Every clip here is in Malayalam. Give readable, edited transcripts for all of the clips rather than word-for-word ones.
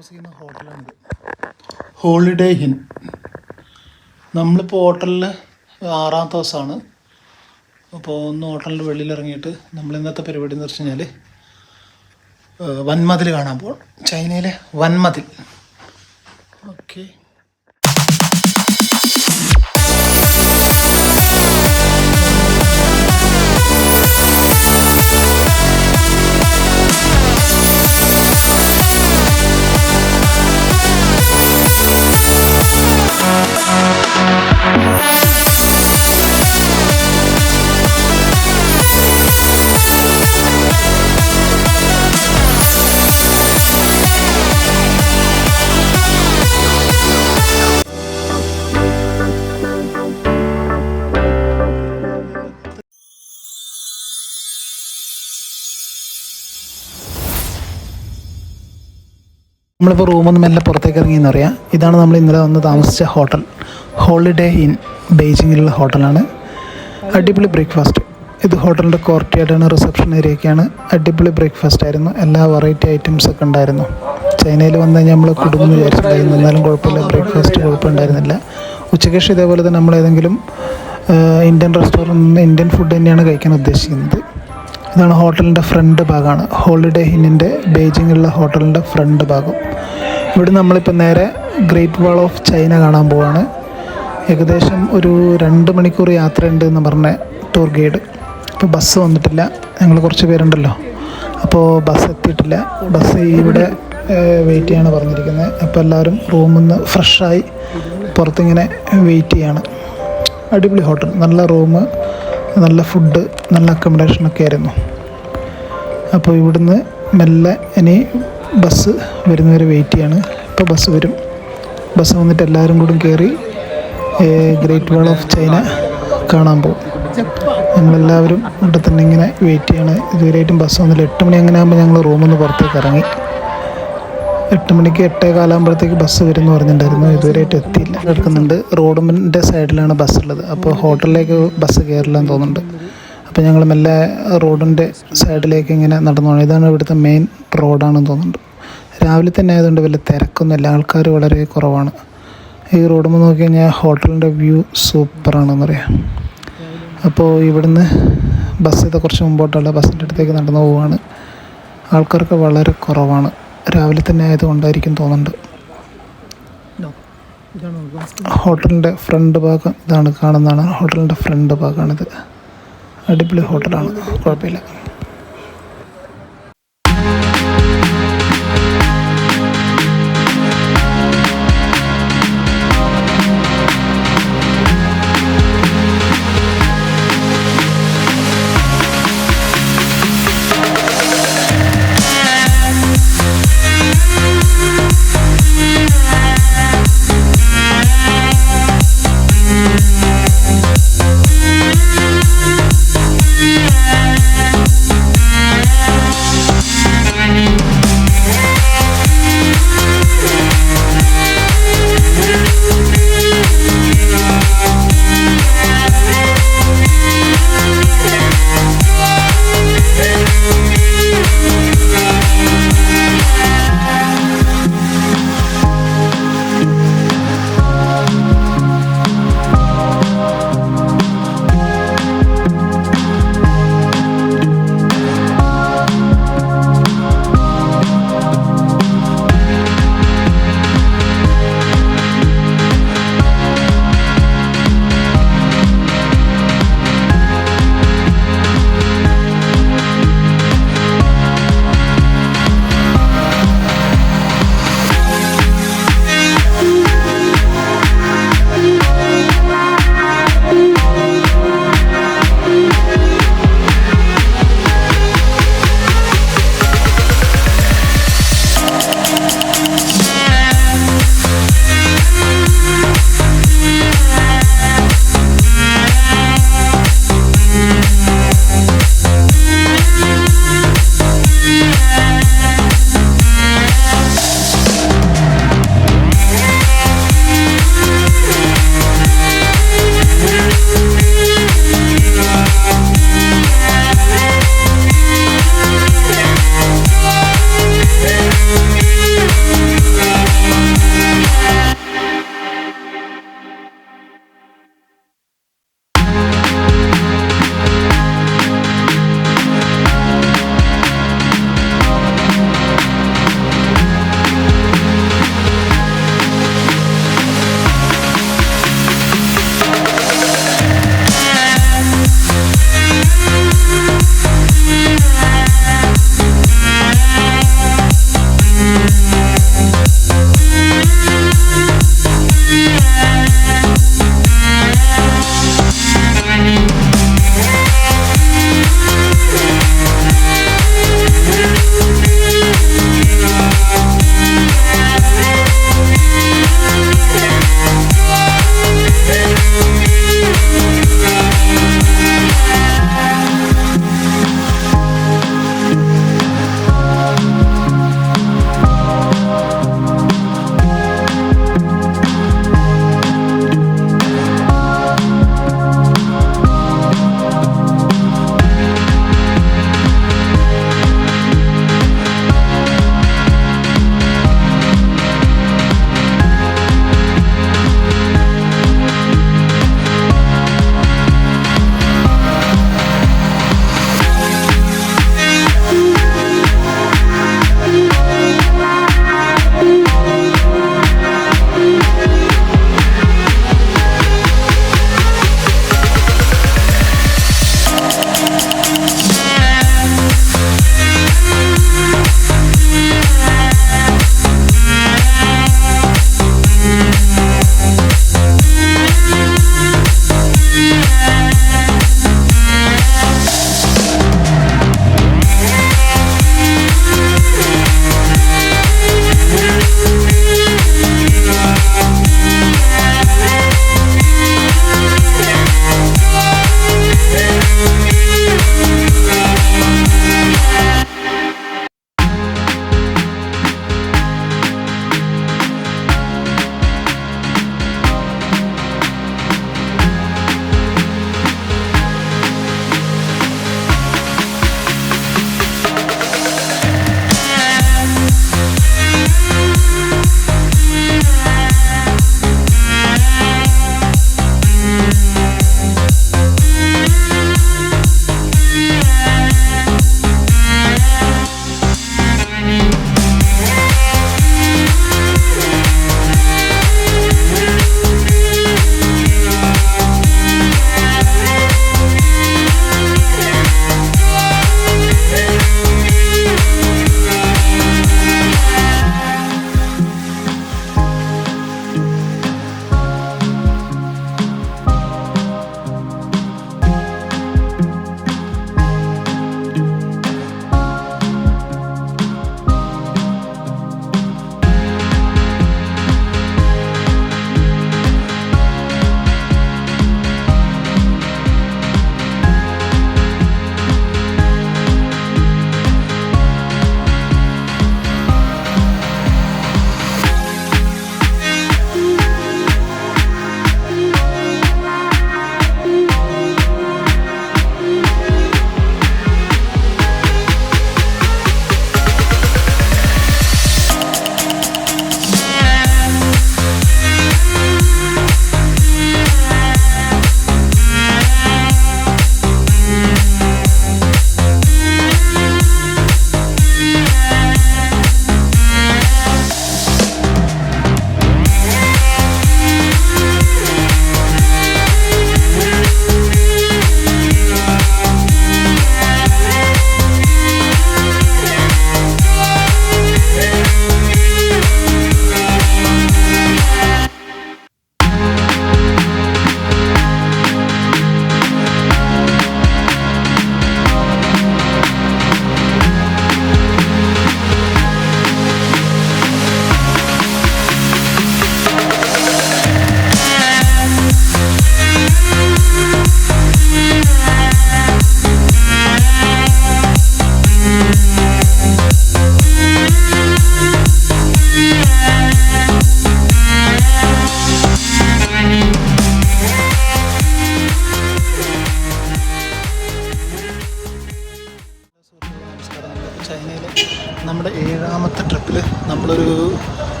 താമസിക്കുന്ന ഹോട്ടലാണിത്, ഹോളിഡേ ഇൻ. നമ്മളിപ്പോൾ ഹോട്ടലിൽ 6ാമത്തെ ദിവസമാണ്. അപ്പോൾ ഒന്ന് ഹോട്ടലിൻ്റെ വെളിയിലിറങ്ങിയിട്ട് നമ്മൾ ഇന്നത്തെ പരിപാടി എന്ന് വെച്ച് കഴിഞ്ഞാൽ വൻമതിൽ കാണാൻ പോകും. ചൈനയിലെ വൻമതിൽ. ഓക്കെ, നമ്മളിപ്പോൾ റൂമൊന്നും മെല്ലെ പുറത്തേക്ക് ഇറങ്ങിയെന്ന് പറയാം. ഇതാണ് നമ്മൾ ഇന്നലെ വന്ന് താമസിച്ച ഹോട്ടൽ, ഹോളിഡേ ഇൻ. ബെയ്ജിങ്ങിലുള്ള ഹോട്ടലാണ്. അടിപൊളി ബ്രേക്ക്ഫാസ്റ്റ്. ഇത് ഹോട്ടലിൻ്റെ കോർട്ടിയായിട്ടാണ്, റിസപ്ഷൻ ഏരിയയൊക്കെയാണ്. അടിപൊളി ബ്രേക്ക്ഫാസ്റ്റ് ആയിരുന്നു. എല്ലാ വെറൈറ്റി ഐറ്റംസ് ഒക്കെ ഉണ്ടായിരുന്നു. ചൈനയിൽ വന്ന് കഴിഞ്ഞാൽ നമ്മൾ കുടുംബം വിചാരിച്ചിട്ടുണ്ടായിരുന്നു, എന്നാലും കുഴപ്പമില്ല, ബ്രേക്ക്ഫാസ്റ്റ് കുഴപ്പമുണ്ടായിരുന്നില്ല. ഉച്ചയ്ക്ക് ശേഷം ഇതേപോലെ തന്നെ നമ്മളേതെങ്കിലും ഇന്ത്യൻ റെസ്റ്റോറൻറ്റിൽ നിന്ന് ഇന്ത്യൻ ഫുഡ് തന്നെയാണ് കഴിക്കാൻ ഉദ്ദേശിക്കുന്നത്. ഇതാണ് ഹോട്ടലിൻ്റെ ഫ്രണ്ട് ഭാഗമാണ്. ഹോളിഡേ ഇന്നിൻ്റെ ബെയ്ജിങ്ങിലുള്ള ഹോട്ടലിൻ്റെ ഫ്രണ്ട് ഭാഗം. ഇവിടെ നമ്മളിപ്പോൾ നേരെ ഗ്രേറ്റ് വാൾ ഓഫ് ചൈന കാണാൻ പോവാണ്. ഏകദേശം ഒരു 2 മണിക്കൂർ യാത്രയുണ്ട് എന്ന് പറഞ്ഞ ടൂർ ഗൈഡ്. ഇപ്പോൾ ബസ് വന്നിട്ടില്ല, ഞങ്ങൾ കുറച്ച് പേരുണ്ടല്ലോ, അപ്പോൾ ബസ് എത്തിയിട്ടില്ല. ബസ് ഇവിടെ വെയിറ്റ് ചെയ്യാണ് പറഞ്ഞിരിക്കുന്നത്. അപ്പോൾ എല്ലാവരും റൂമിൽ നിന്ന് ഫ്രഷായി പുറത്തിങ്ങനെ വെയിറ്റ് ചെയ്യാണ്. അടിപൊളി ഹോട്ടൽ, നല്ല റൂം, നല്ല ഫുഡ്, നല്ല അക്കോമഡേഷനൊക്കെ ആയിരുന്നു. അപ്പോൾ ഇവിടുന്ന് മെല്ലെ ഇനി ബസ് വരുന്നവരെ വെയിറ്റ് ചെയ്യാണ്. ഇപ്പോൾ ബസ് വരും. ബസ് വന്നിട്ട് എല്ലാവരും കൂടി കയറി ഗ്രേറ്റ് വാൾ ഓഫ് ചൈന കാണാൻ പോകും. ഞങ്ങളെല്ലാവരും ഇവിടെ തന്നെ ഇങ്ങനെ വെയിറ്റ് ചെയ്യാണ്. ഇതുവരെയായിട്ടും ബസ് വന്നില്ല. 8 മണി അങ്ങനെ ആകുമ്പോൾ ഞങ്ങൾ റൂമിൽ നിന്ന് പുറത്തേക്ക് ഇറങ്ങി. 8 മണിക്ക് 8:15 ബസ് വരുമെന്ന് പറഞ്ഞിട്ടുണ്ടായിരുന്നു. ഇതുവരെയായിട്ട് എത്തിയില്ല. എടുക്കുന്നുണ്ട്. റോഡിൻ്റെ സൈഡിലാണ് ബസ് ഉള്ളത്. അപ്പോൾ ഹോട്ടലിലേക്ക് ബസ് കയറില്ലെന്ന് തോന്നുന്നുണ്ട്. അപ്പോൾ ഞങ്ങൾ മെല്ലെ റോഡിൻ്റെ സൈഡിലേക്ക് ഇങ്ങനെ നടന്നു പോകണം. ഇതാണ് ഇവിടുത്തെ മെയിൻ റോഡാണെന്ന് തോന്നുന്നുണ്ട്. രാവിലെ തന്നെ ആയതുകൊണ്ട് വലിയ തിരക്കൊന്നുമില്ല, ആൾക്കാർ വളരെ കുറവാണ്. ഈ റോഡുമ്പോൾ നോക്കി കഴിഞ്ഞാൽ ഹോട്ടലിൻ്റെ വ്യൂ സൂപ്പറാണെന്ന് പറയാം. അപ്പോൾ ഇവിടുന്ന് ബസ് ഇത് കുറച്ച് മുമ്പോട്ടുള്ള ബസ്സിൻ്റെ അടുത്തേക്ക് നടന്നു പോവുകയാണ്. ആൾക്കാർക്ക് വളരെ കുറവാണ്. രാവിലെ തന്നെ ആയതുകൊണ്ടായിരിക്കും തോന്നുന്നുണ്ട്. ഹോട്ടലിൻ്റെ ഫ്രണ്ട് ഭാഗം ഇതാണ് കാണുന്നതാണ്. ഹോട്ടലിൻ്റെ ഫ്രണ്ട് ഭാഗമാണിത്. അടിപൊളി ഹോട്ടലാണ്, കുഴപ്പമില്ല.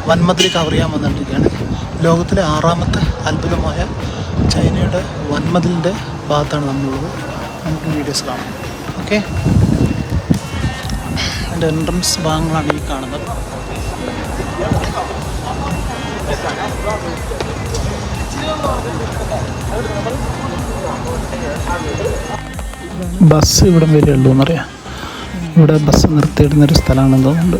വൻമതിൽ കവർ ചെയ്യാൻ വന്നിട്ടിരിക്കുകയാണ്. ലോകത്തിലെ 6ാമത്തെ അത്ഭുതമായ ചൈനയുടെ വൻമതിലിൻ്റെ ഭാഗത്താണ് നമ്മളുള്ളത്. നമുക്ക് വീഡിയോസ് കാണാം. ഓക്കെ, അതിൻ്റെ എൻട്രൻസ് ഭാഗങ്ങളാണ് ഈ കാണുന്നത്. ബസ് ഇവിടം വരെ ഉള്ളൂ എന്നറിയാം. ഇവിടെ ബസ് നിർത്തിയിടുന്നൊരു സ്ഥലമാണെന്ന് തോന്നുന്നുണ്ട്.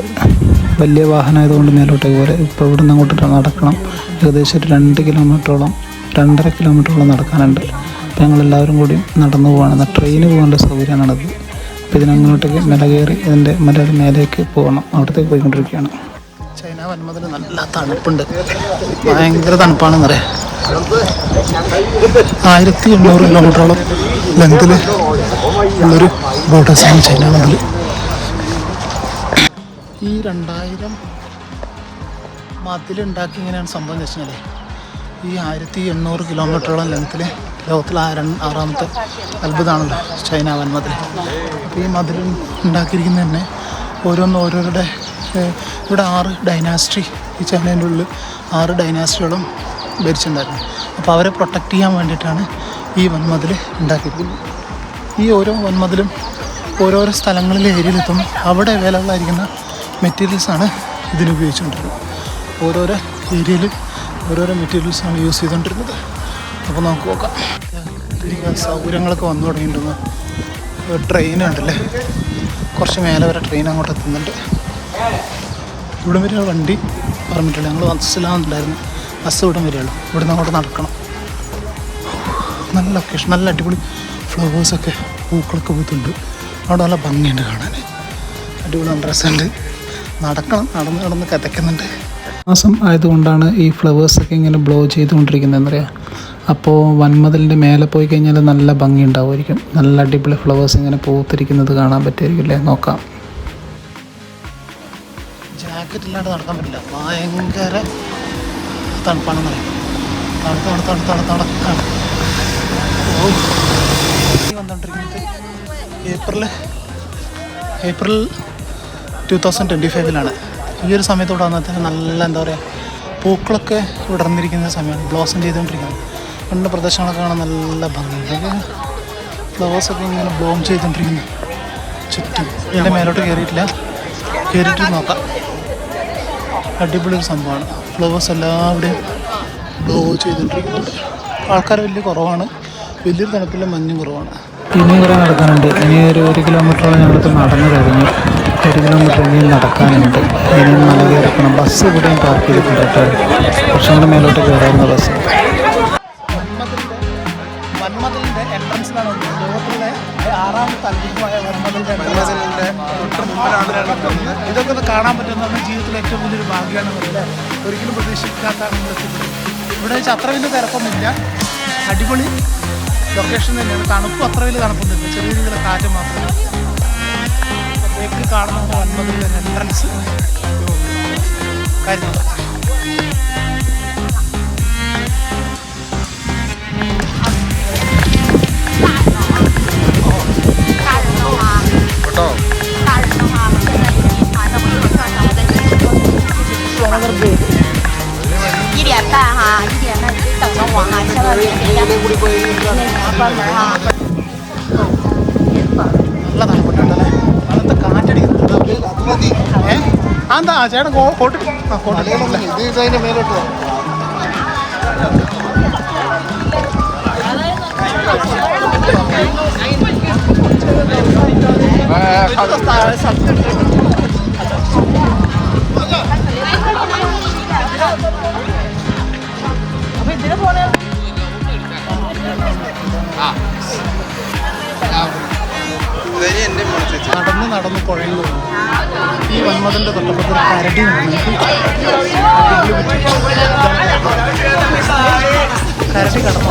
വലിയ വാഹനമായതുകൊണ്ട് മേലോട്ടേക്ക് പോലെ. ഇപ്പോൾ ഇവിടെ നിന്ന് അങ്ങോട്ട് നടക്കണം. ഏകദേശം ഒരു 2 കിലോമീറ്ററോളം 2.5 കിലോമീറ്ററോളം നടക്കാനുണ്ട്. അപ്പോൾ ഞങ്ങളെല്ലാവരും കൂടി നടന്നു പോവാണ്. ട്രെയിന് പോകേണ്ട സൗകര്യമാണത്. അപ്പോൾ ഇതിനങ്ങോട്ടേക്ക് മല കയറി ഇതിൻ്റെ മലയുടെ മേലേക്ക് പോകണം. അവിടത്തേക്ക് പോയിക്കൊണ്ടിരിക്കുകയാണ്. ചൈന വൻമതിൽ നല്ല തണുപ്പുണ്ട്, ഭയങ്കര തണുപ്പാണെന്നറിയാം. 1800 കിലോമീറ്ററോളം ലെങ്തിൽ ഉള്ളൊരു ബോർഡേഴ്സാണ് ചൈന വൻമതിൽ. ഈ 2000 മതിലുണ്ടാക്കി ഇങ്ങനെയാണ് സംഭവം എന്ന് വെച്ചാൽ ഈ 1800 കിലോമീറ്ററോളം ലെങ്ത്തിൽ ലോകത്തിലെ 6ാമത്തെ അത്ഭുതമാണല്ലോ ചൈന വൻമതിൽ. അപ്പോൾ ഈ മതിൽ ഉണ്ടാക്കിയിരിക്കുന്നത് തന്നെ ഓരോരുടെ ഇവിടെ 6 ഡൈനാസ്റ്റി, ഈ ചൈനേൻ്റെ ഉള്ളിൽ 6 ഡൈനാസ്റ്റികളും ഭരിച്ചിട്ടുണ്ടായിരുന്നു. അപ്പോൾ അവരെ പ്രൊട്ടക്റ്റ് ചെയ്യാൻ വേണ്ടിയിട്ടാണ് ഈ വൻമതിൽ ഉണ്ടാക്കിയിരിക്കുന്നത്. ഈ ഓരോ വൻമതിലും ഓരോരോ സ്ഥലങ്ങളിലെ ഏരിയയിലെത്തുമ്പോൾ അവിടെ അവൈലബിൾ ആയിരിക്കുന്ന മെറ്റീരിയൽസാണ് ഇതിനുപയോഗിച്ചുകൊണ്ടിരുന്നത്. ഓരോരോ ഏരിയയിൽ ഓരോരോ മെറ്റീരിയൽസാണ് യൂസ് ചെയ്തുകൊണ്ടിരുന്നത്. അപ്പോൾ നമുക്ക് നോക്കാം. സൗകര്യങ്ങളൊക്കെ വന്നു തുടങ്ങിയിട്ടുണ്ടെന്ന്. ട്രെയിനുണ്ടല്ലേ, കുറച്ച് മേലെ വരെ ട്രെയിൻ അങ്ങോട്ട് എത്തുന്നുണ്ട്. ഇവിടെ വരെ വണ്ടി പറഞ്ഞിട്ടില്ല. ഞങ്ങൾ ബസ്സിലാവുന്നുണ്ടായിരുന്നു. ബസ് ഇവിടെ വരെയുള്ളൂ. ഇവിടുന്ന് അങ്ങോട്ട് നടക്കണം. നല്ല ലൊക്കേഷൻ, നല്ല അടിപൊളി ഫ്ലവേഴ്സൊക്കെ, പൂക്കളൊക്കെ പോയിട്ടുണ്ട്. അവിടെ നല്ല ഭംഗിയുണ്ട് കാണാൻ. അടിപൊളി ഇൻട്രസ്റ്റ്. നടക്കണം, നടന്ന് കതയ്ക്കുന്നുണ്ട്. മാസം ആയതുകൊണ്ടാണ് ഈ ഫ്ലവേഴ്സൊക്കെ ഇങ്ങനെ ബ്ലോ ചെയ്തുകൊണ്ടിരിക്കുന്നത് എന്നറിയാം. അപ്പോൾ വൻമതിലിൻ്റെ മേലെ പോയി കഴിഞ്ഞാൽ നല്ല ഭംഗി ഉണ്ടാവുമായിരിക്കും. നല്ല അടിപൊളി ഫ്ലവേഴ്സ് ഇങ്ങനെ പൂത്തിരിക്കുന്നത് കാണാൻ പറ്റുമായിരിക്കില്ലേ? നോക്കാം. ജാക്കറ്റ് ഇല്ലാണ്ട് നടക്കാൻ പറ്റില്ല, ഭയങ്കര തണുപ്പാണെന്ന് പറയും. തണുത്താണ് വന്നുകൊണ്ടിരിക്കുന്നത്. ഏപ്രിൽ 2025 ഈ ഒരു സമയത്തോടെ വന്നതിന് നല്ല എന്താ പറയുക, പൂക്കളൊക്കെ വിടർന്നിരിക്കുന്ന സമയമാണ്, ബ്ലോസം ചെയ്തുകൊണ്ടിരിക്കുന്നത്. രണ്ട് പ്രദേശങ്ങളൊക്കെ കാണാൻ നല്ല ഭംഗിയുണ്ട്. ഫ്ലവേഴ്സൊക്കെ ഇങ്ങനെ ബ്ലോം ചെയ്തുകൊണ്ടിരിക്കുന്നു ചുറ്റും. ഇതിൻ്റെ മേലോട്ട് കയറിയിട്ട് നോക്കാം. അടിപൊളി ഒരു സംഭവമാണ്. ഫ്ലവേഴ്സ് എല്ലാവിടെയും ബ്ലോ ചെയ്തുകൊണ്ടിരിക്കുന്നുണ്ട്. ആൾക്കാർ വലിയ കുറവാണ്, വലിയൊരു തണുപ്പിലും മഞ്ഞും കുറവാണ്. ഇനി കുറേ നടക്കാനുണ്ട്. ഇനി ഒരു 1 കിലോമീറ്ററോളം ഞങ്ങൾക്ക് നടന്നു കഴിഞ്ഞു. 1 കിലോമീറ്റർ ഇനിയും നടക്കാനുണ്ട്. ഇനിയും മല കയറിക്കണം. ബസ് ഇവിടെയും പാർക്ക് ചെയ്തിട്ടുണ്ട് കേട്ടോ. കുറച്ചും കൂടെ മേലോട്ട് കയറാവുന്ന ബസ്. വൻമതിലിൻ്റെ എൻട്രൻസിലാണ് ലോകത്തിലെ 6ാമത്തെ അത്ഭുതമായ വൻമതിലിൻ്റെ ഇതൊക്കെ ഒന്ന് കാണാൻ പറ്റുന്നതാണ് ജീവിതത്തിലെ ഏറ്റവും വലിയൊരു ഭാഗ്യമാണ്. അല്ലേ, ഒരിക്കലും പ്രതീക്ഷിക്കാത്താണ് നമ്മൾ എത്തിപ്പെടുന്നത്. ഇവിടെ വെച്ച് അത്ര വലിയ തിരക്കൊന്നുമില്ല. അടിപൊളി ലൊക്കേഷൻ തന്നെയാണ്. തണുപ്പ് അത്ര വലിയ തണുപ്പൊന്നുമില്ല, ചെറിയ രീതിയിലുള്ള കാറ്റ് മാത്രമേ. ബേക്കിൽ കാണുന്ന വൻമതിലിൻ്റെ എൻട്രൻസ് കാര്യം. നല്ല തണുപ്പുണ്ടല്ലേ, അങ്ങനത്തെ കാറ്റടിക്കുന്നുണ്ട്. എന്താ ചേട്ടൻ കോട്ട് ഇതിൻ്റെ മേലോട്ട് നടന്ന് കുഴഞ്ഞു പോകുന്നു. ഈ വൻമതിലിൻ്റെ തൊട്ടപ്പുറത്ത് കരടി കടന്നു.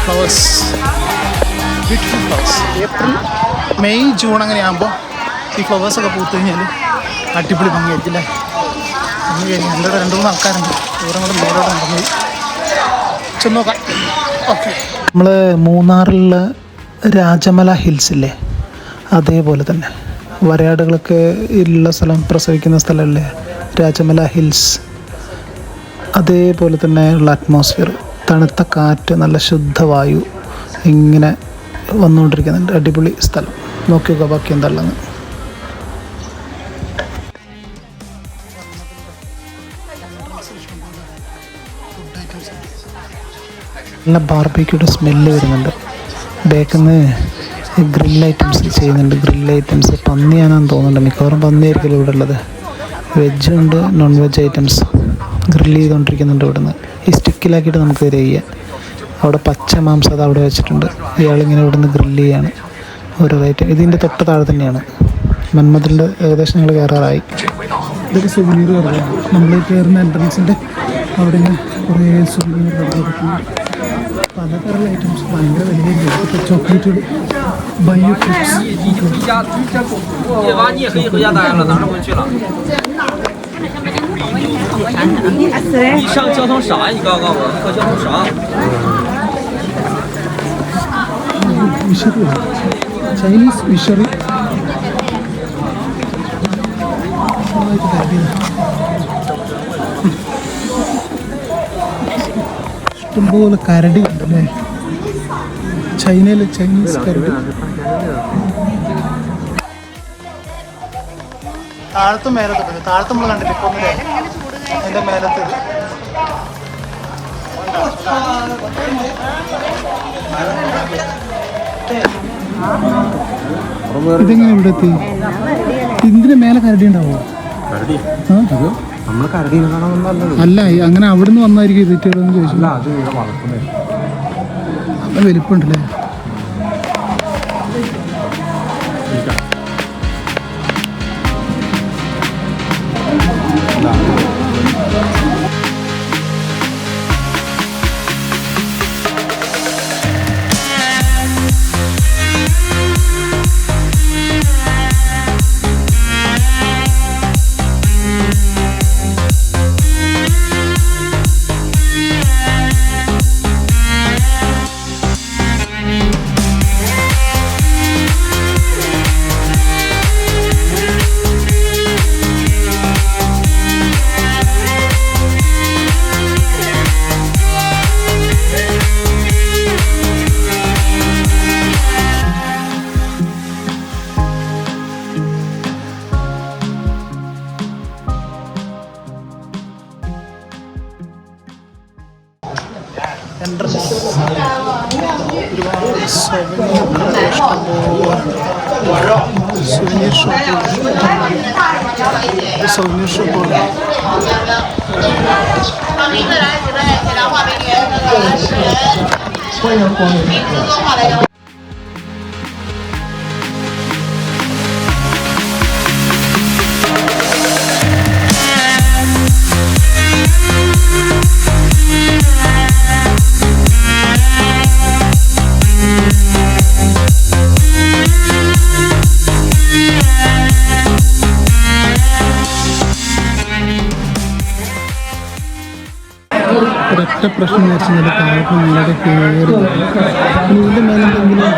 Flowers, beautiful flowers. April May June അങ്ങനെയാകുമ്പോൾ ഈ ഫ്ലവേഴ്സൊക്കെ പൂത്ത് കഴിഞ്ഞാൽ അടിപൊളി ഭംഗിയായിരിക്കില്ലേ. ഭംഗി കഴിഞ്ഞാൽ എൻ്റെ 2-3 ആൾക്കാരുണ്ട്, ദൂരം കൂടെ മേലോട്ട് നടന്നു ചെന്ന് നോക്കാം. ഓക്കെ, നമ്മൾ മൂന്നാറിലുള്ള രാജമല ഹിൽസ് ഇല്ലേ, അതേപോലെ തന്നെ വരയാടുകളൊക്കെ ഉള്ള സ്ഥലം, പ്രസവിക്കുന്ന സ്ഥലമല്ലേ രാജമല ഹിൽസ്, അതേപോലെ തന്നെ ഉള്ള അറ്റ്മോസ്ഫിയർ, തണുത്ത കാറ്റ്, നല്ല ശുദ്ധവായു ഇങ്ങനെ വന്നുകൊണ്ടിരിക്കുന്നുണ്ട്. അടിപൊളി സ്ഥലം. നോക്കി നോക്കുക ബാക്കി എന്താണെന്ന്. നല്ല ബാർബിക്യൂടെ സ്മെല്ല് വരുന്നുണ്ട്. ബേക്കിൽ നിന്ന് ഗ്രിൽ ഐറ്റംസ് ചെയ്യുന്നുണ്ട്. ഗ്രിൽ ഐറ്റംസ് പന്നിയാണെന്ന് തോന്നുന്നുണ്ട്, മിക്കവാറും പന്നിയായിരിക്കും ഇവിടെ ഉള്ളത്. വെജുണ്ട്, നോൺ വെജ് ഐറ്റംസ് ഗ്രില്ല് ചെയ്തുകൊണ്ടിരിക്കുന്നുണ്ട് ഇവിടുന്ന്. ഈ സ്റ്റിക്കിലാക്കിയിട്ട് നമുക്ക് തരിക ചെയ്യാൻ. അവിടെ പച്ച മാംസം അത് അവിടെ വെച്ചിട്ടുണ്ട്. ഇയാളിങ്ങനെ ഇവിടുന്ന് ഗ്രില്ല് ചെയ്യാണ് ഓരോ ഐറ്റം. ഇതിൻ്റെ തൊട്ട് താഴെ തന്നെയാണ് മന്മഥലിൻ്റെ. ഏകദേശം ഞങ്ങൾ കയറാറായി. ഇതൊക്കെ സുവനീർ കടയാണ്. നമ്മൾ കയറുന്ന എൻട്രൻസിൻ്റെ അവിടെ ഇങ്ങനെ കുറേ സുവനീർ കടകളൊക്കെ പലതരം ഐറ്റംസ്. ഭയങ്കര വിലയായിരിക്കും. ചോക്ലേറ്റുകൾ, ബയോ ക്ലിപ്സ്. 你上交通啥？你告诉我，你可交通啥？വിഷറി, ചൈനീസ് വിഷറി. ഇഷ്ടംപോലെ കരടി ഉണ്ടല്ലേ, ചൈനയിലെ ചൈനീസ് കരടി. താഴത്തും മേലത്തുണ്ട്. താഴത്ത് നമ്മൾ കണ്ടില്ല ഇപ്പം ഒന്നില്ലേ, അതിൻ്റെ മേലത്തത്. ഇതെങ്ങനെ ഇവിടെ എത്തി? ഇതിന്റെ മേലെ കരടി ഉണ്ടാവോ? അല്ല, അങ്ങനെ അവിടുന്ന് വന്നായിരിക്കും ഇതിട്ടുകളെന്ന് ചോദിച്ചു. നല്ല വലിപ്പമുണ്ടല്ലേ. സുവനീർ ഷോപ്പുകൾ. ഒരൊറ്റ പ്രശ്നം വെച്ചാൽ താഴത്ത് മേലോട്ട് കയറി. ഇതിൻ്റെ മേലെന്തെങ്കിലും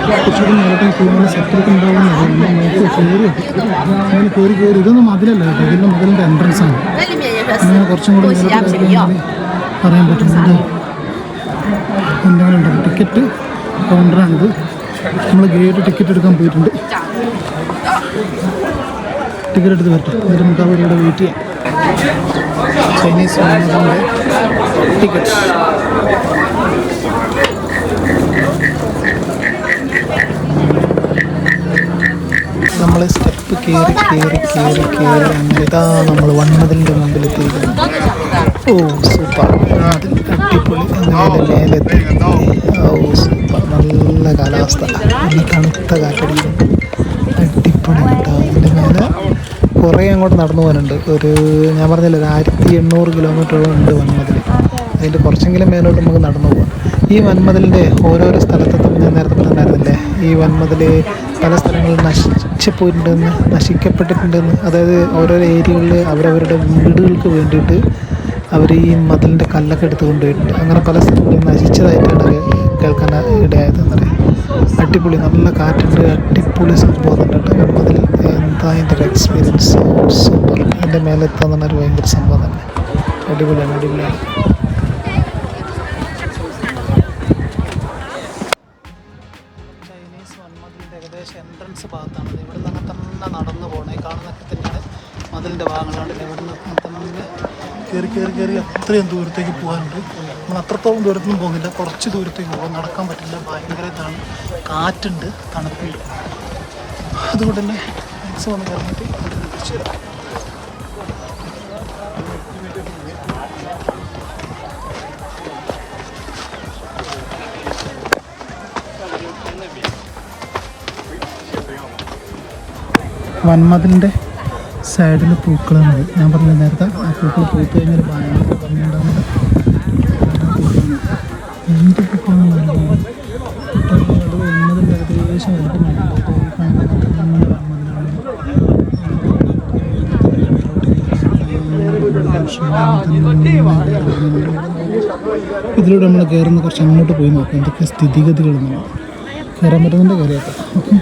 കുറച്ചുകൂടി മേലോട്ട് കയറുന്ന സെപ്പറേറ്റ് ഉണ്ടാവുമെന്ന് നോക്കി കയറി. അങ്ങനെ കയറി ഇതൊന്നും മതിലല്ല കേട്ടോ, ഇതിൻ്റെ മതിലിൻ്റെ എൻട്രൻസ് ആണ്. അങ്ങനെ കുറച്ചും കൂടി പറയാൻ പറ്റുന്നുണ്ട്. എന്താണ് ടിക്കറ്റ് കൗണ്ടറാണിത്. നമ്മൾ ഗേറ്റ് ടിക്കറ്റ് എടുക്കാൻ പോയിട്ടുണ്ട്. ടിക്കറ്റ് എടുത്ത് വരട്ടെ, എന്നിട്ട് നമുക്ക് അവരുടെ വെയിറ്റ് ചെയ്യാം. Chinese ticket. നമ്മൾ സ്റ്റെപ്പ് കയറി അങ്ങനെ ഇതാ നമ്മൾ വണ്ണതിൻ്റെ മുമ്പിലെത്തിയിരിക്കുന്നു. ഓ സൂപ്പർ, അതിൽ അടിപൊളി. മേലെത്തി. ഓ സൂപ്പർ, നല്ല കാലാവസ്ഥ, നല്ല തണുത്ത കാറ്റടിക്കുന്നു. അടിപൊളി കേട്ടോ. അതിൻ്റെ മേലെ കുറേ അങ്ങോട്ട് നടന്നു പോകാനുണ്ട്. ഞാൻ പറഞ്ഞില്ല, 1800 കിലോമീറ്ററോളം ഉണ്ട് വണ്ണതിൽ. അതിൻ്റെ കുറച്ചെങ്കിലും മേലോട്ട് നമുക്ക് നടന്നു പോകാം. ഈ വൻമതിലിൻ്റെ ഓരോരോ സ്ഥലത്തെത്തുമ്പോൾ ഞാൻ നേരത്തെ പറഞ്ഞിരുന്നില്ലേ, ഈ വൻമതിൽ പല സ്ഥലങ്ങളിൽ നശിച്ചുപോയിട്ടുണ്ടെന്ന്, നശിക്കപ്പെട്ടിട്ടുണ്ടെന്ന്. അതായത് ഓരോരോ ഏരിയകളിൽ അവരവരുടെ വീടുകൾക്ക് വേണ്ടിയിട്ട് അവർ ഈ മതിലിൻ്റെ കല്ലൊക്കെ എടുത്ത് കൊണ്ടുപോയിട്ടുണ്ട്. അങ്ങനെ പല സ്ഥലങ്ങളിൽ നശിച്ചതായിട്ടാണ് കേൾക്കാൻ ഇടയായത് എന്നറിയാം. അടിപൊളി, നല്ല കാറ്റുണ്ട്, അടിപൊളി സംഭവം തന്നെ വൻമതിൽ. എന്താ അതിൻ്റെ ഒരു എക്സ്പീരിയൻസ്, സൂപ്പർ. അതിൻ്റെ മേലെത്താൻ തന്നെ ഒരു ഭയങ്കര സംഭവം തന്നെ. അടിപൊളിയാണ്, അടിപൊളിയാണ്. ചൈനീസ് വൻമതിലിൻ്റെ ഏകദേശം എൻട്രൻസ് ഭാഗത്താണ്. ഇവിടെ നിന്ന് തന്നെ നടന്നു പോകണം. ഈ കാണുന്നൊക്കെ തന്നെയാണ് മതിലിൻ്റെ ഭാഗങ്ങളാണ്. ഇവിടെ നിന്ന് തന്നെ കയറി അത്രയും ദൂരത്തേക്ക് പോകാനുണ്ട്. നമ്മൾ അത്രത്തോളം ദൂരത്തൊന്നും പോകുന്നില്ല, കുറച്ച് ദൂരത്തേക്ക് പോകാൻ. നടക്കാൻ പറ്റില്ല, ഭയങ്കര ഇതാണ്, കാറ്റുണ്ട്, തണുപ്പുണ്ട്. അതുകൊണ്ട് തന്നെ മാക്സിമം ഒന്ന് ഇറങ്ങിയിട്ട് തിരിച്ചു വരാം. വൻമതിലിൻ്റെ സൈഡിൽ പൂക്കളുണ്ട്. ഞാൻ പറഞ്ഞ നേരത്തെ ആ പൂക്കൾ പൂത്ത് കഴിഞ്ഞാൽ ഭയങ്കര ഭംഗിയുണ്ടാകുന്നത്. എന്ത് പൂക്കളാണ് അത് വൻമതിലിൻ്റെ ഏകദേശം വലുപ്പമാണ്. ഇതിലൂടെ നമ്മൾ കയറുന്ന കുറച്ച് അങ്ങോട്ട് പോയി നോക്കാം എന്തൊക്കെ സ്ഥിതിഗതികളൊന്നും. കയറാൻ പറ്റുന്നുണ്ട്, കയറിയേക്കാം. ഓക്കെ.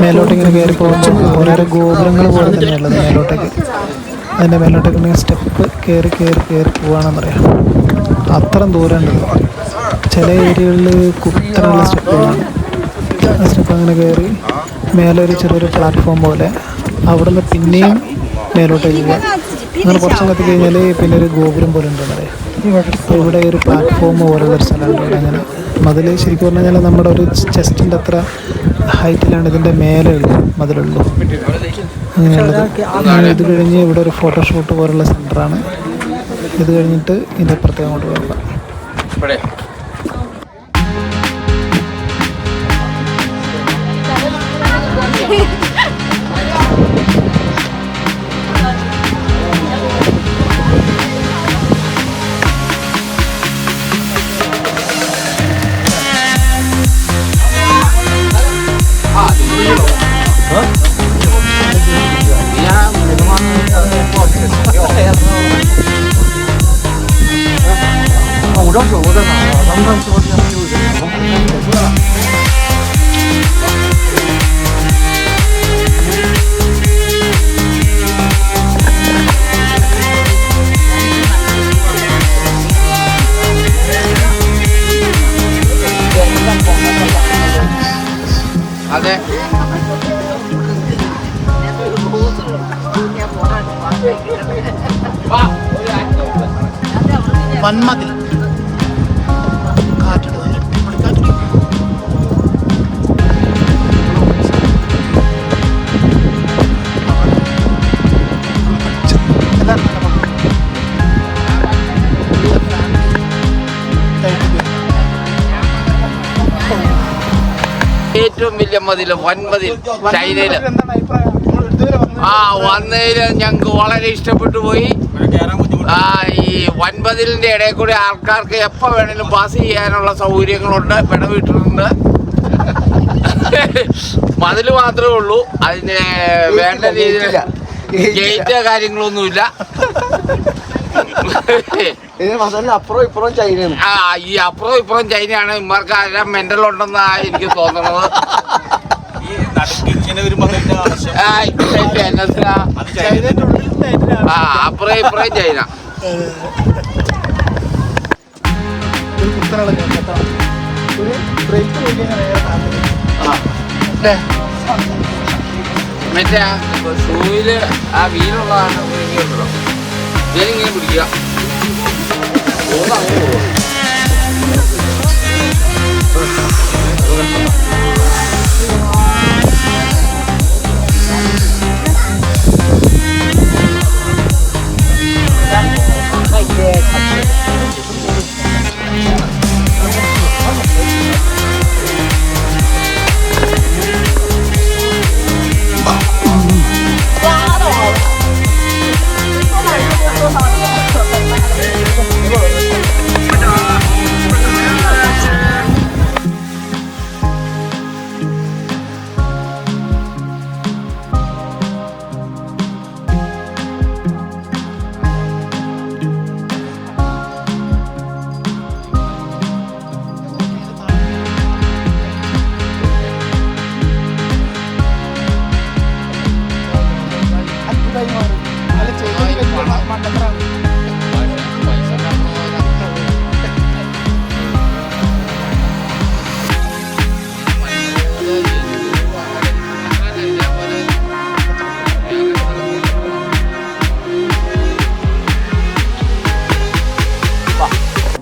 മേലോട്ട് ഇങ്ങനെ കയറി പോകുമ്പോൾ ഓരോരോ ഗോപുരങ്ങൾ പോലെ തന്നെയുള്ളത് മേലോട്ടേക്ക്. അതിൻ്റെ മേലോട്ടേക്ക് സ്റ്റെപ്പ് കയറി പോവുകയാണെന്നറിയാം. അത്രയും ദൂരമുണ്ട്. ചില ഏരിയകളിൽ കുത്തനുള്ള സ്റ്റെപ്പുകളാണ്. ആ സ്റ്റെപ്പ് അങ്ങനെ കയറി മേലെ ഒരു ചെറിയൊരു പ്ലാറ്റ്ഫോം പോലെ, അവിടുന്ന് പിന്നെയും മേലോട്ടേക്ക് പോകാം. അങ്ങനെ കുറച്ചും കത്തി കഴിഞ്ഞാൽ പിന്നെ ഒരു ഗോപുരം പോലെ ഉണ്ടെന്നറിയാം. അപ്പോൾ ഇവിടെ ഒരു പ്ലാറ്റ്ഫോം പോലുള്ളൊരു സ്ഥലമുണ്ട്. ഇവിടെ അങ്ങനെ മതിൽ ശരിക്കും പറഞ്ഞു കഴിഞ്ഞാൽ നമ്മുടെ ഒരു ചെസ്റ്റിൻ്റെ അത്ര ഹൈറ്റിലാണ് ഇതിൻ്റെ മേലെ മതിലുള്ളൂ. അങ്ങനെയുള്ളത്. ഇത് കഴിഞ്ഞ് ഇവിടെ ഒരു ഫോട്ടോഷൂട്ട് പോലുള്ള സെൻ്ററാണ്. ഇത് കഴിഞ്ഞിട്ട് ഇതിൻ്റെ അപ്പുറത്തേക്ക് അങ്ങോട്ട് പോകാം. അതെ, വൻമതിൽ ഏറ്റവും വലിയ മതിൽ വൻമതിൽ ചൈനയില്. വന്നതിൽ ഞങ്ങൾക്ക് വളരെ ഇഷ്ടപ്പെട്ടു പോയി. ഈ വൻമതിലിന്റെ ഇടയിൽ കൂടി ആൾക്കാർക്ക് എപ്പോ വേണേലും പാസ് ചെയ്യാനുള്ള സൗകര്യങ്ങളുണ്ട്, വിടവിട്ടിട്ടുണ്ട്. മതില് മാത്രമേ ഉള്ളൂ, അതിന് വേണ്ട രീതിയിൽ ഗേറ്റ് കാര്യങ്ങളൊന്നുമില്ല. അപ്പുറം ഇപ്പുറം ചൈനയാണ്. ഈ അപ്പുറം ഇപ്പുറം ചൈനയാണ്. ഇമാർക്ക് എല്ലാം മെന്റൽ ഉണ്ടെന്നാണ് എനിക്ക് തോന്നണത്. അപ്പുറം ഇപ്പുറം ചൈന. ഒരു ബ്രേക്ക് അല്ലേ മറ്റേ ഷൂവില് ആ വീലുള്ളതാണ് ഉണ്ടല്ലോ വീലിങ്ങനെ പിടിക്കുക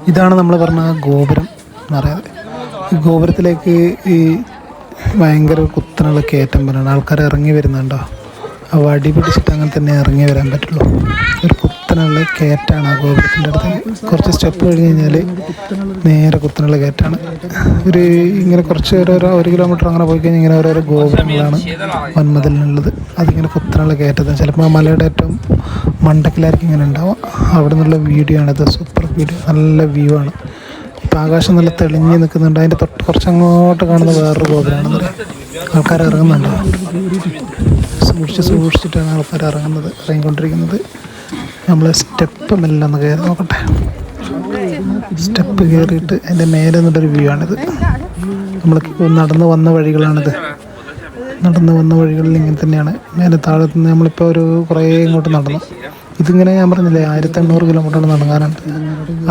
ഇതാണ് നമ്മൾ പറഞ്ഞ ഗോപുരം എന്ന് പറയുന്നത്. ഈ ഗോപുരത്തിലേക്ക് ഈ ഭയങ്കര കുത്തനുള്ള കയറ്റം വരണം. ആൾക്കാർ ഇറങ്ങി വരുന്നുണ്ടോ? ആ വടി പിടിച്ചിട്ട് അങ്ങനെ തന്നെ ഇറങ്ങി വരാൻ പറ്റുള്ളൂ. ഒരു കുത്തനുള്ള കയറ്റാണ് ആ ഗോപുരത്തിൻ്റെ അടുത്ത്. കുറച്ച് സ്റ്റെപ്പ് കഴിഞ്ഞ് കഴിഞ്ഞാൽ നേരെ കുത്തനുള്ള കയറ്റാണ്. ഇങ്ങനെ കുറച്ച് ഒരു കിലോമീറ്റർ അങ്ങനെ പോയി കഴിഞ്ഞാൽ ഇങ്ങനെ ഓരോരോ ഗോപുരങ്ങളാണ് വൻമതിലിനുള്ളത്. അതിങ്ങനെ കുത്തനുള്ള കയറ്റത്തിന് ചിലപ്പോൾ ആ മലയുടെ ഏറ്റവും മണ്ടക്കിലായിരിക്കും ഇങ്ങനെ ഉണ്ടാവും. അവിടെ നിന്നുള്ള വീഡിയോ ആണിത്. സൂപ്പർ വീഡിയോ, നല്ല വ്യൂ ആണ്. ഇപ്പം ആകാശം നല്ല തെളിഞ്ഞ് നിൽക്കുന്നുണ്ട്. അതിൻ്റെ തൊട്ട് കുറച്ചങ്ങോട്ട് കാണുന്ന വേറൊരു ഗോപുരമാണെന്ന് പറയാം. ആൾക്കാർ ഇറങ്ങുന്നുണ്ട്. സൂക്ഷിച്ചിട്ടാണ് ആൾക്കാർ ഇറങ്ങിക്കൊണ്ടിരിക്കുന്നത്. നമ്മൾ സ്റ്റെപ്പ് മെല്ലെ ഒന്ന് കയറി നോക്കട്ടെ. സ്റ്റെപ്പ് കയറിയിട്ട് അതിൻ്റെ മേലെ നിന്നുള്ളൊരു വ്യൂ ആണിത്. നമ്മൾ നടന്നു വന്ന വഴികളാണിത്. നടന്നു വന്ന വഴികളിൽ ഇങ്ങനെ തന്നെയാണ്. മേലെ താഴത്ത് നിന്ന് നമ്മളിപ്പോൾ കുറേ ഇങ്ങോട്ട് നടന്നു. ഇതിങ്ങനെ ഞാൻ പറഞ്ഞില്ലേ 1800 കിലോമീറ്റർ നടക്കാനുണ്ട്.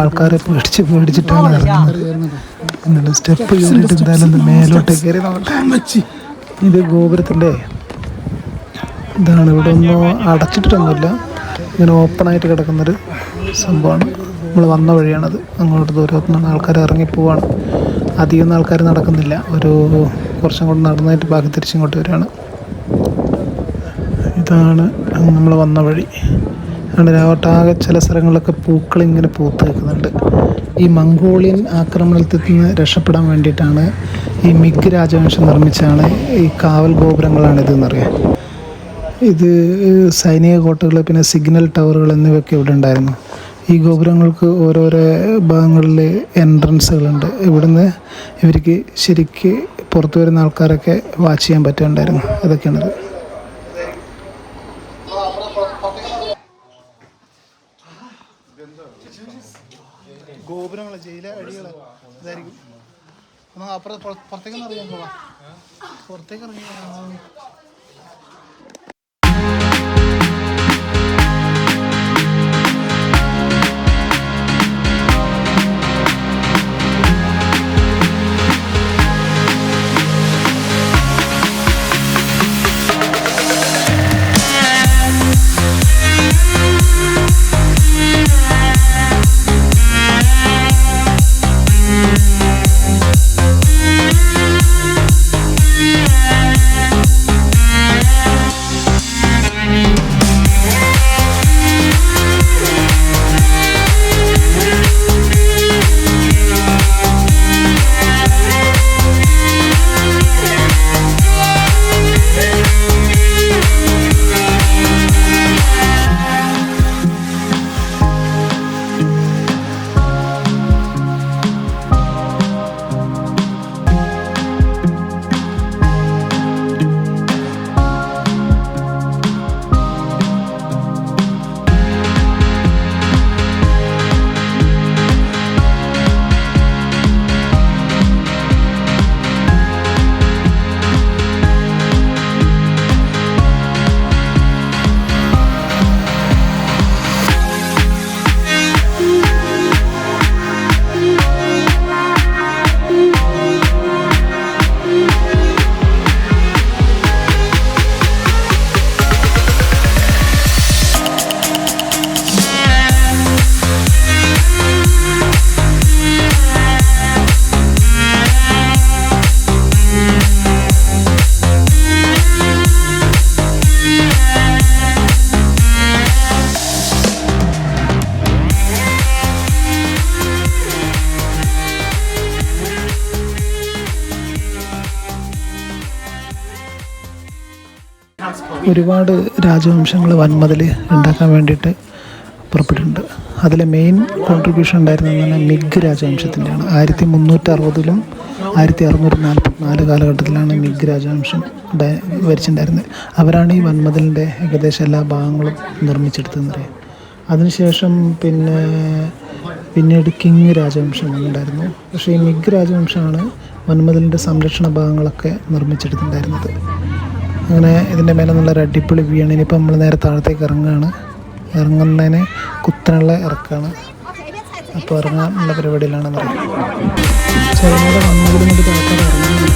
ആൾക്കാരെ പേടിച്ചിട്ടാണ് ഇറങ്ങുന്നത്. എന്നിട്ട് സ്റ്റെപ്പ് കയറിയിട്ട് എന്തായാലും മേലോട്ട് കയറി നോക്കട്ടെ. ഇത് ഗോപുരത്തിൻ്റെ ഇതാണ്. ഇവിടെ ഒന്നും അടച്ചിട്ടൊന്നുമില്ല, ഇങ്ങനെ ഓപ്പണായിട്ട് കിടക്കുന്നൊരു സംഭവമാണ്. നമ്മൾ വന്ന വഴിയാണത്. അങ്ങോട്ട് ദൂരത്തു നിന്നാണ് ആൾക്കാർ ഇറങ്ങിപ്പോവാണ്. അധികം ആൾക്കാർ നടക്കുന്നില്ല. കുറച്ചും കൂടെ നടന്നിട്ട് ബാക്കി തിരിച്ചിങ്ങോട്ട് വരികയാണ്. ഇതാണ് നമ്മൾ വന്ന വഴി. രാവട്ടാകെ ചില സ്ഥലങ്ങളിലൊക്കെ പൂക്കൾ ഇങ്ങനെ പൂത്ത് നിൽക്കുന്നുണ്ട്. ഈ മംഗോളിയൻ ആക്രമണത്തിൽ നിന്ന് രക്ഷപ്പെടാൻ വേണ്ടിയിട്ടാണ് ഈ മിഗ് രാജവംശം നിർമ്മിച്ചാണ് ഈ കാവൽ ഗോപുരങ്ങളാണിതെന്നറിയാം. ഇത് സൈനിക കോട്ടകൾ, പിന്നെ സിഗ്നൽ ടവറുകൾ എന്നിവയൊക്കെ ഇവിടെ ഉണ്ടായിരുന്നു. ഈ ഗോപുരങ്ങൾക്ക് ഓരോരോ ഭാഗങ്ങളിൽ എൻട്രൻസുകളുണ്ട്. ഇവിടുന്ന് ഇവർക്ക് ശരിക്ക് പുറത്തു വരുന്ന ആൾക്കാരൊക്കെ വാച്ച് ചെയ്യാൻ പറ്റുന്നുണ്ടായിരുന്നു. അതൊക്കെയാണിത്. ഗോപുരങ്ങൾ ജയിലെ അഴികൾ ഇതായിരിക്കും. എന്നാൽ അപ്പുറത്ത് പുറത്തേക്കൊന്നും അറിയാൻ പോവാം. പുറത്തേക്ക് ഇറങ്ങി ഒരുപാട് രാജവംശങ്ങൾ വൻമതിൽ ഉണ്ടാക്കാൻ വേണ്ടിയിട്ട് പുറപ്പെട്ടിട്ടുണ്ട്. അതിലെ മെയിൻ കോൺട്രിബ്യൂഷൻ ഉണ്ടായിരുന്നത് തന്നെ മിഗ് രാജവംശത്തിൻ്റെയാണ്. 1360-ലും 1644 കാലഘട്ടത്തിലാണ് മിഗ് രാജവംശം ഭരിച്ചിട്ടുണ്ടായിരുന്നത്. അവരാണ് ഈ വൻമതിലിൻ്റെ ഏകദേശം എല്ലാ ഭാഗങ്ങളും നിർമ്മിച്ചെടുത്തതെന്ന് പറയാം. അതിനുശേഷം പിന്നീട് കിങ് രാജവംശം ഉണ്ടായിരുന്നു. പക്ഷേ ഈ മിഗ് രാജവംശമാണ് വൻമതിലിൻ്റെ സംരക്ഷണ ഭാഗങ്ങളൊക്കെ നിർമ്മിച്ചെടുത്തിട്ടുണ്ടായിരുന്നത്. അങ്ങനെ ഇതിൻ്റെ മേലെ നല്ലൊരു അടിപൊളി വ്യൂ ആണ്. ഇനിയിപ്പോൾ നമ്മൾ നേരെ താഴത്തേക്ക് ഇറങ്ങുന്നതിന് കുത്തനുള്ള ഇറക്കാണ്. അപ്പോൾ ഇറങ്ങാനുള്ള പരിപാടിയിലാണെന്ന് പറയാം. ചൈനയുടെ വൻമതിൽ നിന്നിട്ട് ആൾക്കാർ ഇറങ്ങുന്നുണ്ട്.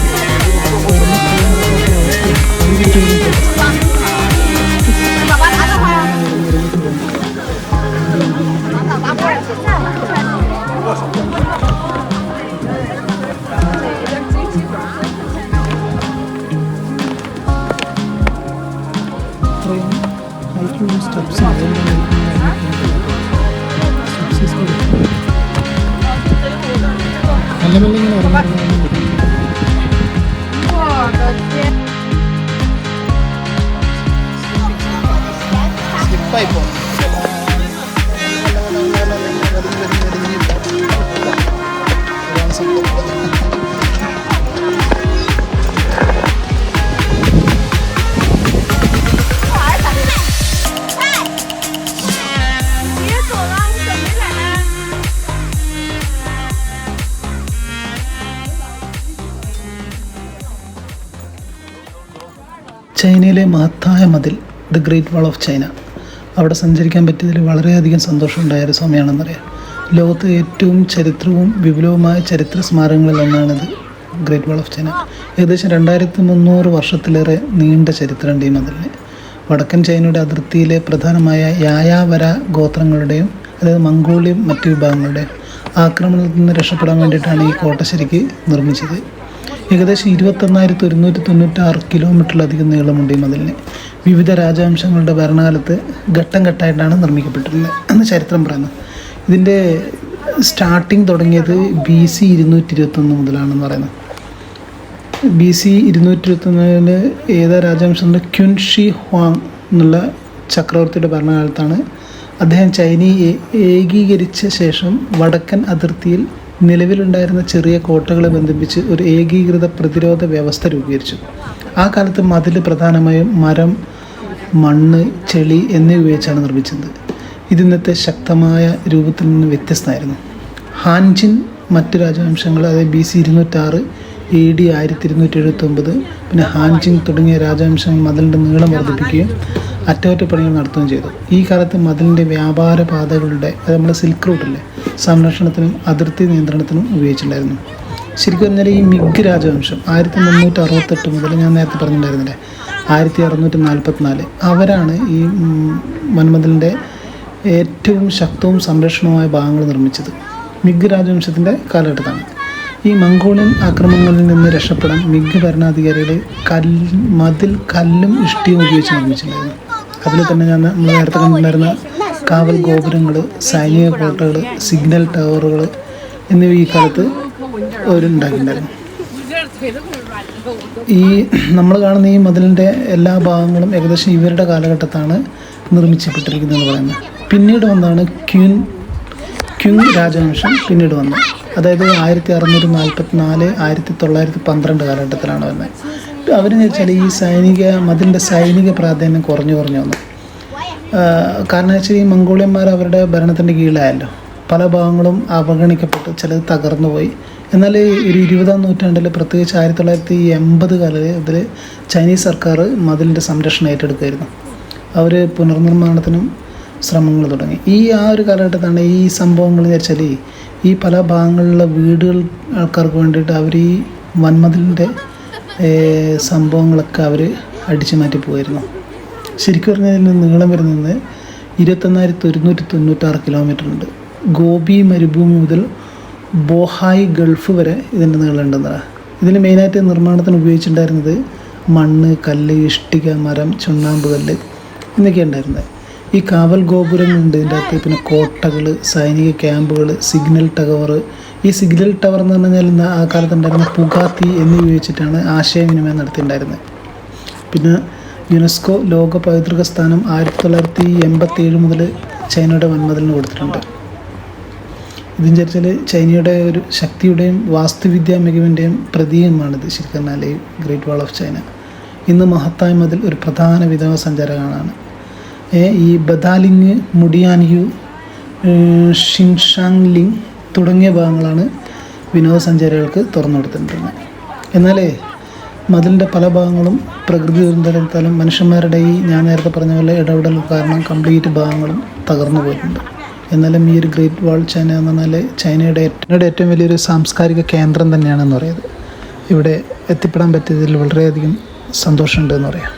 ചൈനയിലെ മഹത്തായ മതിൽ, the great wall of China. അവിടെ സഞ്ചരിക്കാൻ പറ്റിയതിൽ വളരെയധികം സന്തോഷമുണ്ടായ ഒരു സമയമാണെന്നറിയാം. ലോകത്തെ ഏറ്റവും ചരിത്രവും വിപുലവുമായ ചരിത്ര സ്മാരകങ്ങളിൽ ഒന്നാണിത്, ഗ്രേറ്റ് വാൾ ഓഫ് ചൈന. ഏകദേശം 2300 വർഷത്തിലേറെ നീണ്ട ചരിത്രമുണ്ട് ഈ മതിലിന്. വടക്കൻ ചൈനയുടെ അതിർത്തിയിലെ പ്രധാനമായ യായാവര ഗോത്രങ്ങളുടെയും അതായത് മംഗോളിയം മറ്റു വിഭാഗങ്ങളുടെയും ആക്രമണത്തിൽ നിന്ന് രക്ഷപ്പെടാൻ വേണ്ടിയിട്ടാണ് ഈ കോട്ട ശരിക്ക് നിർമ്മിച്ചത്. ഏകദേശം 21,196 കിലോമീറ്ററിലധികം നീളമുണ്ട് ഈ മതിലിന്. വിവിധ രാജവംശങ്ങളുടെ ഭരണകാലത്ത് ഘട്ടം ഘട്ടമായിട്ടാണ് നിർമ്മിക്കപ്പെട്ടിട്ടുള്ളത് എന്ന് ചരിത്രം പറയുന്നത്. ഇതിൻ്റെ സ്റ്റാർട്ടിങ് തുടങ്ങിയത് BC 221 മുതലാണെന്ന് പറയുന്നത്. BC 221 ഏതാ രാജവംശത്തിൻ്റെ ക്യുൻ ഷി ഹ്വാങ് എന്നുള്ള ചക്രവർത്തിയുടെ ഭരണകാലത്താണ്. അദ്ദേഹം ചൈനയെ ഏകീകരിച്ച ശേഷം വടക്കൻ അതിർത്തിയിൽ നിലവിലുണ്ടായിരുന്ന ചെറിയ കോട്ടകളെ ബന്ധിപ്പിച്ച് ഒരു ഏകീകൃത പ്രതിരോധ വ്യവസ്ഥ രൂപീകരിച്ചു. ആ കാലത്ത് മതിൽ പ്രധാനമായും മരം, മണ്ണ്, ചെളി എന്നിവ ഉപയോഗിച്ചാണ് നിർമ്മിച്ചത്. ഇതിന്നത്തെ ശക്തമായ രൂപത്തിൽ നിന്ന് വ്യത്യസ്തമായിരുന്നു. ഹാൻജിൻ മറ്റ് രാജവംശങ്ങൾ അതായത് BC 206, AD 1279, പിന്നെ ഹാൻജിങ് തുടങ്ങിയ രാജവംശങ്ങൾ മതിലിൻ്റെ നീളം വർദ്ധിപ്പിക്കുകയും അറ്റകുറ്റപ്പണികൾ നടത്തുകയും ചെയ്തു. ഈ കാലത്ത് മതിലിൻ്റെ വ്യാപാര പാതകളുടെ അത് നമ്മുടെ സിൽക്ക് റൂട്ടിലെ സംരക്ഷണത്തിനും അതിർത്തി നിയന്ത്രണത്തിനും ഉപയോഗിച്ചിട്ടുണ്ടായിരുന്നു. ശരിക്കും പറഞ്ഞാൽ ഈ മിഗ് രാജവംശം 1368 മുതൽ ഞാൻ നേരത്തെ പറഞ്ഞിട്ടുണ്ടായിരുന്നില്ലേ 1644 അവരാണ് ഈ വൻമതിലിൻ്റെ ഏറ്റവും ശക്തവും സംരക്ഷണവുമായ ഭാഗങ്ങൾ നിർമ്മിച്ചത്. മിഗ് രാജവംശത്തിൻ്റെ കാലഘട്ടത്താണ്. ഈ മംഗോളിയൻ ആക്രമണങ്ങളിൽ നിന്ന് രക്ഷപ്പെടാൻ മിഗ് ഭരണാധികാരികൾ മതിൽ കല്ലും ഇഷ്ടിയും ഉപയോഗിച്ച് നിർമ്മിച്ചിട്ടുണ്ടായിരുന്നു. അതിൽ തന്നെ നമ്മൾ നേരത്തെ കണ്ടിട്ടുണ്ടായിരുന്ന കാവൽ ഗോപുരങ്ങൾ, സൈനിക കോട്ടകൾ, സിഗ്നൽ ടവറുകൾ എന്നിവ ഈ കാലത്ത് അവരുണ്ടാക്കിയിട്ടുണ്ടായിരുന്നു. ഈ നമ്മൾ കാണുന്ന ഈ മതിലിൻ്റെ എല്ലാ ഭാഗങ്ങളും ഏകദേശം ഇവരുടെ കാലഘട്ടത്താണ് നിർമ്മിച്ചപ്പെട്ടിരിക്കുന്നതെന്ന് പറയുന്നത്. പിന്നീട് വന്നാണ് ക്യുങ് രാജവംശം പിന്നീട് വന്നത്. അതായത് 1644 1912 കാലഘട്ടത്തിലാണ് വരുന്നത്. അവരെന്ന് വെച്ചാൽ ഈ മതിലിൻ്റെ സൈനിക പ്രാധാന്യം കുറഞ്ഞു വന്നു. കാരണം വെച്ചാൽ ഈ മംഗോളിയന്മാർ അവരുടെ ഭരണത്തിൻ്റെ കീഴിലായല്ലോ. പല ഭാഗങ്ങളും അവഗണിക്കപ്പെട്ടു, ചിലത് തകർന്നു പോയി. എന്നാൽ ഒരു 20-ാം നൂറ്റാണ്ടിൽ പ്രത്യേകിച്ച് 1980 കാലത്തിൽ ചൈനീസ് സർക്കാർ മതിലിൻ്റെ സംരക്ഷണം ഏറ്റെടുക്കുമായിരുന്നു. അവർ പുനർനിർമ്മാണത്തിനും ശ്രമങ്ങൾ തുടങ്ങി. ആ ഒരു കാലഘട്ടത്താണ് ഈ സംഭവങ്ങൾ എന്ന് വെച്ചാൽ ഈ പല ഭാഗങ്ങളിലുള്ള വീടുകൾ ആൾക്കാർക്ക് വേണ്ടിയിട്ട് അവർ ഈ വൻമതിലിൻ്റെ സംഭവങ്ങളൊക്കെ അവർ അടിച്ചു മാറ്റി പോയിരുന്നു. ശരിക്കും പറഞ്ഞാൽ ഇതിൻ്റെ നീളം വരുന്നത് 21,196 കിലോമീറ്റർ ഉണ്ട്. ഗോബി മരുഭൂമി മുതൽ ബോഹായ് ഗൾഫ് വരെ ഇതിൻ്റെ നീളം ഉണ്ടെന്നതാണ്. ഇതിന് മെയിനായിട്ട് നിർമ്മാണത്തിന് ഉപയോഗിച്ചിട്ടുണ്ടായിരുന്നത് മണ്ണ്, കല്ല്, ഇഷ്ടിക, മരം, ചുണ്ണാമ്പ് കല്ല് എന്നൊക്കെ ഉണ്ടായിരുന്നത്. ഈ കാവൽ ഗോപുരങ്ങളുണ്ട് ഇതിൻ്റെ അകത്ത്, പിന്നെ കോട്ടകൾ, സൈനിക ക്യാമ്പുകൾ, സിഗ്നൽ ടവർ. ഈ സിഗ്നൽ ടവർ എന്ന് പറഞ്ഞാൽ ആ കാലത്തുണ്ടായിരുന്ന പുകാത്തി എന്നിവ ഉപയോഗിച്ചിട്ടാണ് ആശയവിനിമയം നടത്തിയിട്ടുണ്ടായിരുന്നത്. പിന്നെ യുനെസ്കോ ലോക പൈതൃക സ്ഥാനം 1987 മുതൽ ചൈനയുടെ വൻമതിലിന് കൊടുത്തിട്ടുണ്ട്. ഇതെന്ന് വെച്ചാൽ ചൈനയുടെ ഒരു ശക്തിയുടെയും വാസ്തുവിദ്യാ മികവിൻ്റെയും പ്രതീകമാണിത്. ശരിക്കും പറഞ്ഞാൽ ഈ ഗ്രേറ്റ് വാൾ ഓഫ് ചൈന ഇന്ന് മഹത്തായ മതിൽ ഒരു പ്രധാന വിനോദസഞ്ചാരമാണ്. ഈ ബദാലിങ്, മുഡിയാൻയു, ഷിൻഷാങ്ലിങ് തുടങ്ങിയ ഭാഗങ്ങളാണ് വിനോദസഞ്ചാരികൾക്ക് തുറന്നു കൊടുത്തിട്ടുള്ളത്. എന്നാൽ മതിലിൻ്റെ പല ഭാഗങ്ങളും പ്രകൃതി ദുരന്തത്താലും മനുഷ്യന്മാരുടെ ഞാൻ നേരത്തെ പറഞ്ഞ പോലെ ഇടപെടൽ കാരണം കംപ്ലീറ്റ് ഭാഗങ്ങളും തകർന്നു പോയിട്ടുണ്ട്. എന്നാലും ഈ ഒരു ഗ്രേറ്റ് വാൾ ചൈന എന്ന് പറഞ്ഞാൽ ചൈനയുടെ ഏറ്റവും വലിയൊരു സാംസ്കാരിക കേന്ദ്രം തന്നെയാണെന്ന് പറയുന്നത്. ഇവിടെ എത്തിപ്പെടാൻ പറ്റിയതിൽ വളരെയധികം സന്തോഷമുണ്ടെന്ന് പറയാം.